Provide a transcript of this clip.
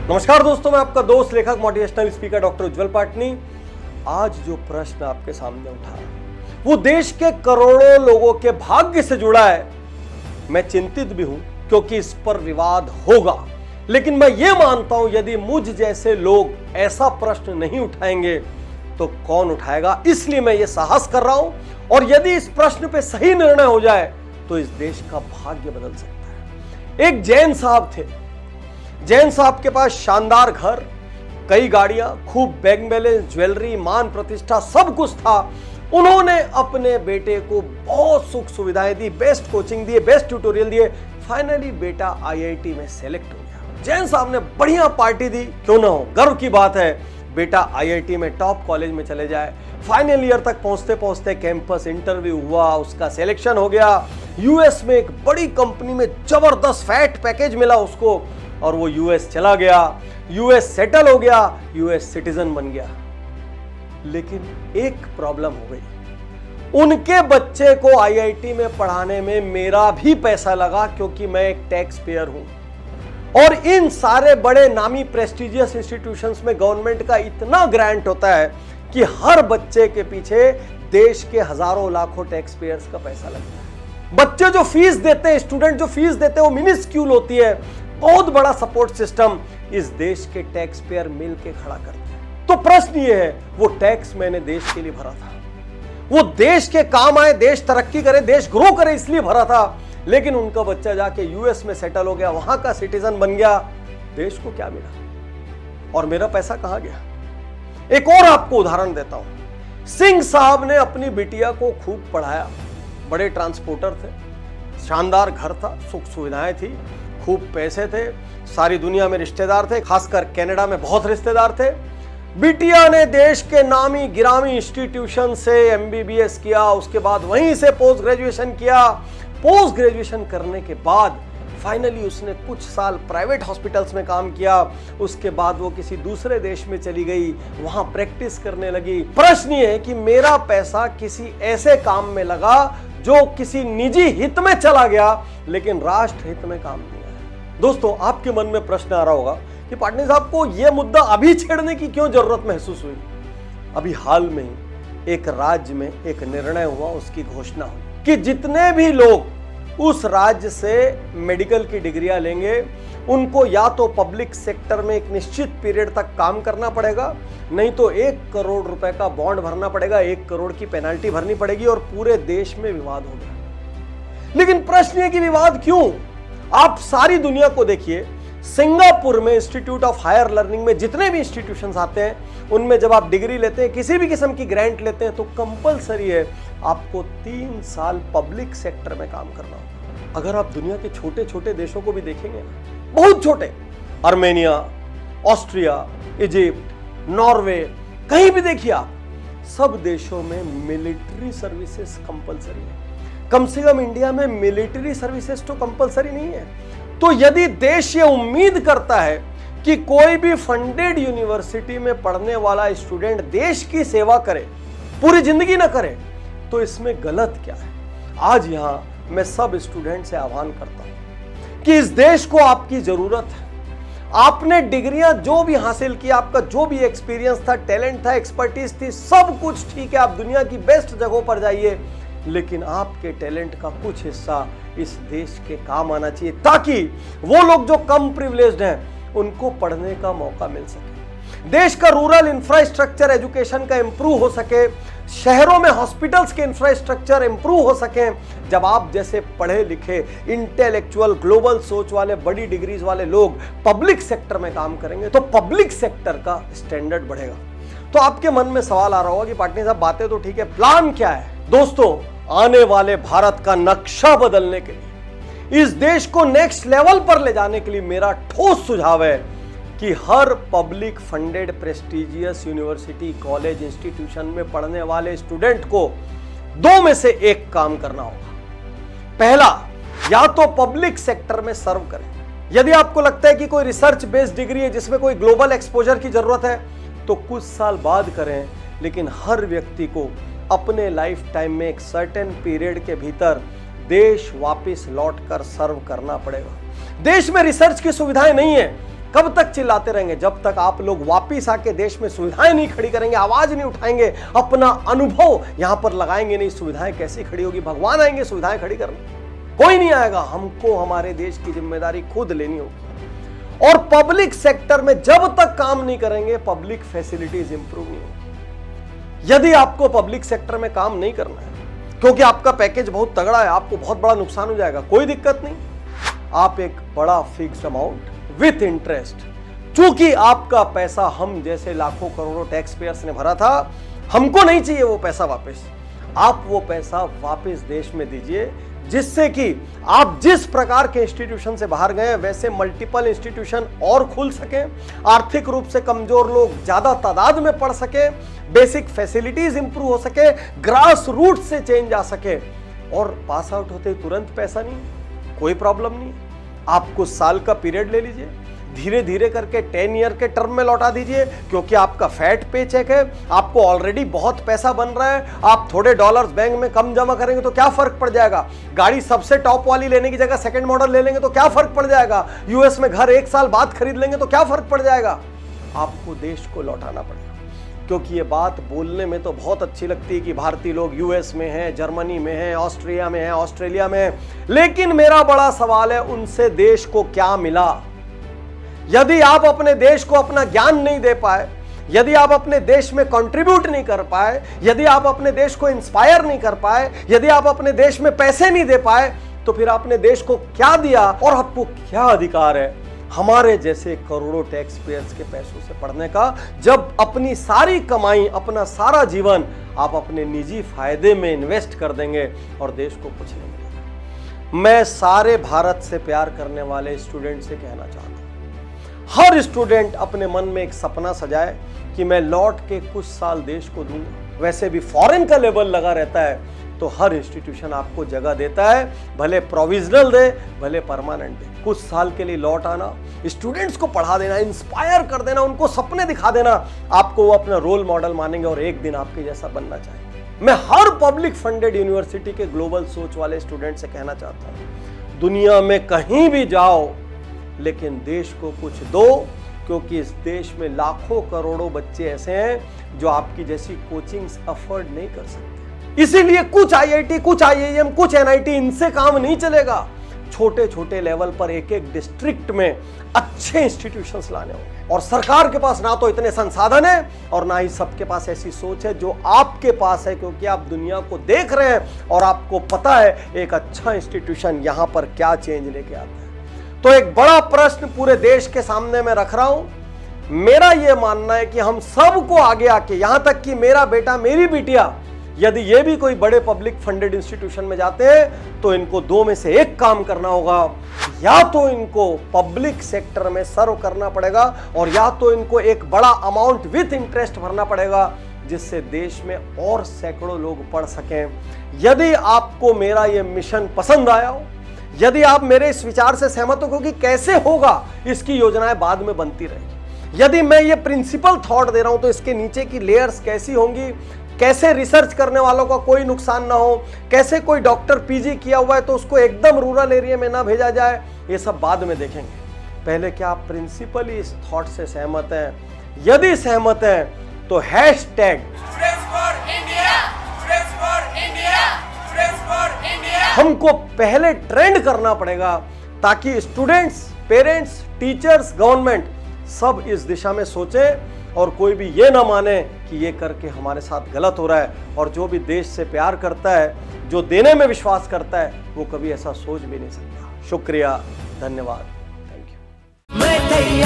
नमस्कार दोस्तों, मैं आपका दोस्त लेखक मोटिवेशनल स्पीकर डॉक्टर उज्जवल पाटनी। आज जो प्रश्न आपके सामने उठा है वो देश के करोड़ों लोगों के भाग्य से जुड़ा है। मैं चिंतित भी हूं क्योंकि इस पर विवाद होगा, लेकिन मैं ये मानता हूं यदि मुझ जैसे लोग ऐसा प्रश्न नहीं उठाएंगे तो कौन उठाएगा। इसलिए मैं ये साहस कर रहा हूं, और यदि इस प्रश्न पे सही निर्णय हो जाए तो इस देश का भाग्य बदल सकता है। एक जैन साहब थे। जैन साहब के पास शानदार घर, कई गाड़ियां, खूब बैंक बैलेंस, ज्वेलरी, मान प्रतिष्ठा, सब कुछ था। उन्होंने अपने बेटे को बहुत सुख सुविधाएं दी, बेस्ट कोचिंग दिए, बेस्ट ट्यूटोरियल दिए। फाइनली बेटा आईआईटी में सेलेक्ट हो गया। जैन साहब ने बढ़िया पार्टी दी, क्यों ना हो, गर्व की बात है बेटा आईआईटी में टॉप कॉलेज में चले जाए। फाइनल ईयर तक पहुंचते पहुंचते कैंपस इंटरव्यू हुआ, उसका सिलेक्शन हो गया। यूएस में एक बड़ी कंपनी में जबरदस्त फैट पैकेज मिला उसको, और वो यूएस चला गया, यूएस सेटल हो गया, यूएस सिटीजन बन गया। लेकिन एक प्रॉब्लम हो गई, उनके बच्चे को आईआईटी में पढ़ाने में मेरा भी पैसा लगा, क्योंकि मैं एक टैक्स पेयर हूं। और इन सारे बड़े नामी प्रेस्टिजियस इंस्टीट्यूशंस में गवर्नमेंट का इतना ग्रांट होता है कि हर बच्चे के पीछे देश के हजारों लाखों टैक्स पेयर्स का पैसा लगता है। बच्चे जो फीस देते हैं, स्टूडेंट जो फीस देते हैं, वो मिनिस्क्यूल होती है। बहुत बड़ा सपोर्ट सिस्टम इस देश के टैक्स पेयर मिल के खड़ा करते हैं। तो प्रश्न ये है, वो टैक्स मैंने देश के लिए भरा था, वो देश के काम आए, देश तरक्की करे, देश ग्रो करे, इसलिए भरा था। लेकिन उनका बच्चा जाके यूएस में सेटल हो गया, वहां का सिटीजन बन गया। देश को क्या मिला और मेरा पैसा कहां गया? एक और आपको उदाहरण देता हूं। सिंह साहब ने अपनी बिटिया को खूब पढ़ाया, बड़े ट्रांसपोर्टर थे, शानदार घर था, सुख सुविधाएं थी, खूब पैसे थे, सारी दुनिया में रिश्तेदार थे, खासकर कनाडा में बहुत रिश्तेदार थे। बिटिया ने देश के नामी गिरामी इंस्टीट्यूशन से एमबीबीएस किया, उसके बाद वहीं से पोस्ट ग्रेजुएशन किया। पोस्ट ग्रेजुएशन करने के बाद फाइनली उसने कुछ साल प्राइवेट हॉस्पिटल्स में काम किया। उसके बाद वो किसी दूसरे देश में चली गई, वहां प्रैक्टिस करने लगी। प्रश्न ये है कि मेरा पैसा किसी ऐसे काम में लगा जो किसी निजी हित में चला गया, लेकिन राष्ट्र हित में काम नहीं आया। दोस्तों, आपके मन में प्रश्न आ रहा होगा कि पाटनी साहब को यह मुद्दा अभी छेड़ने की क्यों जरूरत महसूस हुई? अभी हाल में ही एक राज्य में एक निर्णय हुआ, उसकी घोषणा हुई कि जितने भी लोग उस राज्य से मेडिकल की डिग्रियां लेंगे उनको या तो पब्लिक सेक्टर में एक निश्चित पीरियड तक काम करना पड़ेगा, नहीं तो 1 करोड़ रुपए का बॉन्ड भरना पड़ेगा, 1 करोड़ की पेनाल्टी भरनी पड़ेगी, और पूरे देश में विवाद हो गया। लेकिन प्रश्न है कि विवाद क्यों? आप सारी दुनिया को देखिए, सिंगापुर में इंस्टीट्यूट ऑफ हायर लर्निंग में जितने भी इंस्टीट्यूशंस आते हैं, उनमें जब आप डिग्री लेते हैं, किसी भी किस्म की ग्रांट लेते हैं, तो कंपलसरी है आपको 3 साल पब्लिक सेक्टर में काम करना होगा। अगर आप दुनिया के छोटे छोटे देशों को भी देखेंगे, बहुत छोटे, आर्मेनिया, ऑस्ट्रिया, इजिप्ट, नॉर्वे, कहीं भी देखिए आप, सब देशों में मिलिट्री सर्विसेज कंपलसरी है। कम से कम इंडिया में मिलिट्री सर्विसेज तो कंपलसरी नहीं है। तो यदि देश ये उम्मीद करता है कि कोई भी फंडेड यूनिवर्सिटी में पढ़ने वाला स्टूडेंट देश की सेवा करे, पूरी जिंदगी ना करे, तो इसमें गलत क्या है? आज यहां मैं सब स्टूडेंट से आह्वान करता हूं कि इस देश को आपकी जरूरत है। आपने डिग्रियां जो भी हासिल की, आपका जो भी एक्सपीरियंस था, टैलेंट था, एक्सपर्टीज थी, सब कुछ ठीक है, आप दुनिया की बेस्ट जगहों पर जाइए, लेकिन आपके टैलेंट का कुछ हिस्सा इस देश के काम आना चाहिए, ताकि वो लोग जो कम प्रिविलेज्ड हैं उनको पढ़ने का मौका मिल सके, देश का रूरल इंफ्रास्ट्रक्चर एजुकेशन का इंप्रूव हो सके, शहरों में हॉस्पिटल्स के इंफ्रास्ट्रक्चर इंप्रूव हो सके। जब आप जैसे पढ़े लिखे, इंटेलेक्चुअल, ग्लोबल सोच वाले, बड़ी डिग्रीज वाले लोग पब्लिक सेक्टर में काम करेंगे, तो पब्लिक सेक्टर का स्टैंडर्ड बढ़ेगा। तो आपके मन में सवाल आ रहा होगा कि पाटनी साहब बातें तो ठीक है, प्लान क्या है? दोस्तों, आने वाले भारत का नक्शा बदलने के लिए, इस देश को नेक्स्ट लेवल पर ले जाने के लिए मेरा ठोस सुझाव है कि हर public funded prestigious university, college, institution में पढ़ने वाले स्टूडेंट को 2 में से 1 काम करना होगा। पहला, या तो पब्लिक सेक्टर में सर्व करें। यदि आपको लगता है कि कोई रिसर्च बेस्ड डिग्री है जिसमें कोई ग्लोबल एक्सपोजर की जरूरत है, तो कुछ साल बाद करें, लेकिन हर व्यक्ति को अपने लाइफ टाइम में एक सर्टेन पीरियड के भीतर देश वापस लौटकर सर्व करना पड़ेगा। देश में रिसर्च की सुविधाएं नहीं है, कब तक चिल्लाते रहेंगे? जब तक आप लोग वापिस आके देश में सुविधाएं नहीं खड़ी करेंगे, आवाज नहीं उठाएंगे, अपना अनुभव यहां पर लगाएंगे नहीं। सुविधाएं कैसी खड़ी होगी? भगवान आएंगे सुविधाएं खड़ी करने? कोई नहीं आएगा। हमको हमारे देश की जिम्मेदारी खुद लेनी होगी। और पब्लिक सेक्टर में जब तक काम नहीं करेंगे, पब्लिक फैसिलिटीज इंप्रूव नहीं होगी। यदि आपको पब्लिक सेक्टर में काम नहीं करना है क्योंकि आपका पैकेज बहुत तगड़ा है, आपको बहुत बड़ा नुकसान हो जाएगा, कोई दिक्कत नहीं। आप एक बड़ा फिक्स्ड अमाउंट विथ इंटरेस्ट, चूंकि आपका पैसा हम जैसे लाखों करोड़ों टैक्स पेयर्स ने भरा था, हमको नहीं चाहिए वो पैसा वापस। आप वो पैसा वापस देश में दीजिए, जिससे कि आप जिस प्रकार के इंस्टीट्यूशन से बाहर गए वैसे मल्टीपल इंस्टीट्यूशन और खुल सके, आर्थिक रूप से कमजोर लोग ज्यादा तादाद में पढ़ सके, बेसिक फैसिलिटीज इंप्रूव हो सके, ग्रास रूट से चेंज आ सके। और पास आउट होते तुरंत पैसा नहीं, कोई प्रॉब्लम नहीं। आप कुछ साल का पीरियड ले लीजिए, धीरे धीरे करके 10 ईयर के टर्म में लौटा दीजिए, क्योंकि आपका फैट पे चेक है, आपको ऑलरेडी बहुत पैसा बन रहा है। आप थोड़े डॉलर्स बैंक में कम जमा करेंगे तो क्या फर्क पड़ जाएगा? गाड़ी सबसे टॉप वाली लेने की जगह सेकंड मॉडल ले लेंगे तो क्या फर्क पड़ जाएगा? यूएस में घर 1 साल बाद खरीद लेंगे तो क्या फर्क पड़ जाएगा? आपको देश को लौटाना पड़ेगा। क्योंकि ये बात बोलने में तो बहुत अच्छी लगती है कि भारतीय लोग यूएस में हैं, जर्मनी में हैं, ऑस्ट्रिया में हैं, ऑस्ट्रेलिया में हैं, लेकिन मेरा बड़ा सवाल है, उनसे देश को क्या मिला? यदि आप अपने देश को अपना ज्ञान नहीं दे पाए, यदि आप अपने देश में कंट्रीब्यूट नहीं कर पाए, यदि आप अपने देश को इंस्पायर नहीं कर पाए, यदि आप अपने देश में पैसे नहीं दे पाए, तो फिर आपने देश को क्या दिया? और आपको क्या अधिकार है हमारे जैसे करोड़ों टैक्स पेयर्स के पैसों से पढ़ने का, जब अपनी सारी कमाई, अपना सारा जीवन आप अपने निजी फायदे में इन्वेस्ट कर देंगे और देश को कुछ नहीं मिलेगा? मैं सारे भारत से प्यार करने वाले स्टूडेंट से कहना चाहता हूं, हर स्टूडेंट अपने मन में एक सपना सजाए कि मैं लौट के कुछ साल देश को दूंगा। वैसे भी फॉरेन का लेवल लगा रहता है, तो हर इंस्टीट्यूशन आपको जगह देता है, भले प्रोविजनल दे, भले परमानेंट दे। कुछ साल के लिए लौट आना, स्टूडेंट्स को पढ़ा देना, इंस्पायर कर देना, उनको सपने दिखा देना, आपको वो अपना रोल मॉडल मानेंगे और एक दिन आपके जैसा बनना चाहेंगे। मैं हर पब्लिक फंडेड यूनिवर्सिटी के ग्लोबल सोच वाले स्टूडेंट से कहना चाहता हूं, दुनिया में कहीं भी जाओ, लेकिन देश को कुछ दो, क्योंकि इस देश में लाखों करोड़ों बच्चे ऐसे हैं जो आपकी जैसी कोचिंग्स अफोर्ड नहीं कर सकते। इसीलिए कुछ आईआईटी, कुछ आईआईएम, कुछ एनआईटी, इनसे काम नहीं चलेगा। छोटे छोटे लेवल पर एक एक डिस्ट्रिक्ट में अच्छे इंस्टीट्यूशंस लाने होंगे, और सरकार के पास ना तो इतने संसाधन है और ना ही सबके पास ऐसी सोच है जो आपके पास है, क्योंकि आप दुनिया को देख रहे हैं और आपको पता है एक अच्छा इंस्टीट्यूशन यहां पर क्या चेंज लेके आता है। तो एक बड़ा प्रश्न पूरे देश के सामने मैं रख रहा हूं। मेरा यह मानना है कि हम सबको आगे आके, यहां तक कि मेरा बेटा, मेरी बिटिया, यदि ये भी कोई बड़े पब्लिक फंडेड इंस्टीट्यूशन में जाते हैं, तो इनको 2 में से 1 काम करना होगा। या तो इनको पब्लिक सेक्टर में सर्व करना पड़ेगा, और या तो इनको एक बड़ा अमाउंट विथ इंटरेस्ट भरना पड़ेगा, जिससे देश में और सैकड़ों लोग पढ़ सकें। यदि आपको मेरा यह मिशन पसंद आया हो, यदि आप मेरे इस विचार से सहमत हो, क्योंकि कैसे होगा इसकी योजनाएं बाद में बनती रहेगी। यदि मैं ये प्रिंसिपल थॉट दे रहा हूं, तो इसके नीचे की लेयर्स कैसी होंगी, कैसे रिसर्च करने वालों का कोई नुकसान ना हो, कैसे कोई डॉक्टर पीजी किया हुआ है तो उसको एकदम रूरल एरिया में ना भेजा जाए, ये सब बाद में देखेंगे। पहले क्या आप प्रिंसिपली इस थॉट से सहमत हैं? यदि सहमत हैं तो हैशटैग हमको पहले ट्रेंड करना पड़ेगा, ताकि स्टूडेंट्स, पेरेंट्स, टीचर्स, गवर्नमेंट सब इस दिशा में सोचें और कोई भी ये ना माने कि ये करके हमारे साथ गलत हो रहा है। और जो भी देश से प्यार करता है, जो देने में विश्वास करता है, वो कभी ऐसा सोच भी नहीं सकता। शुक्रिया, धन्यवाद, थैंक यू।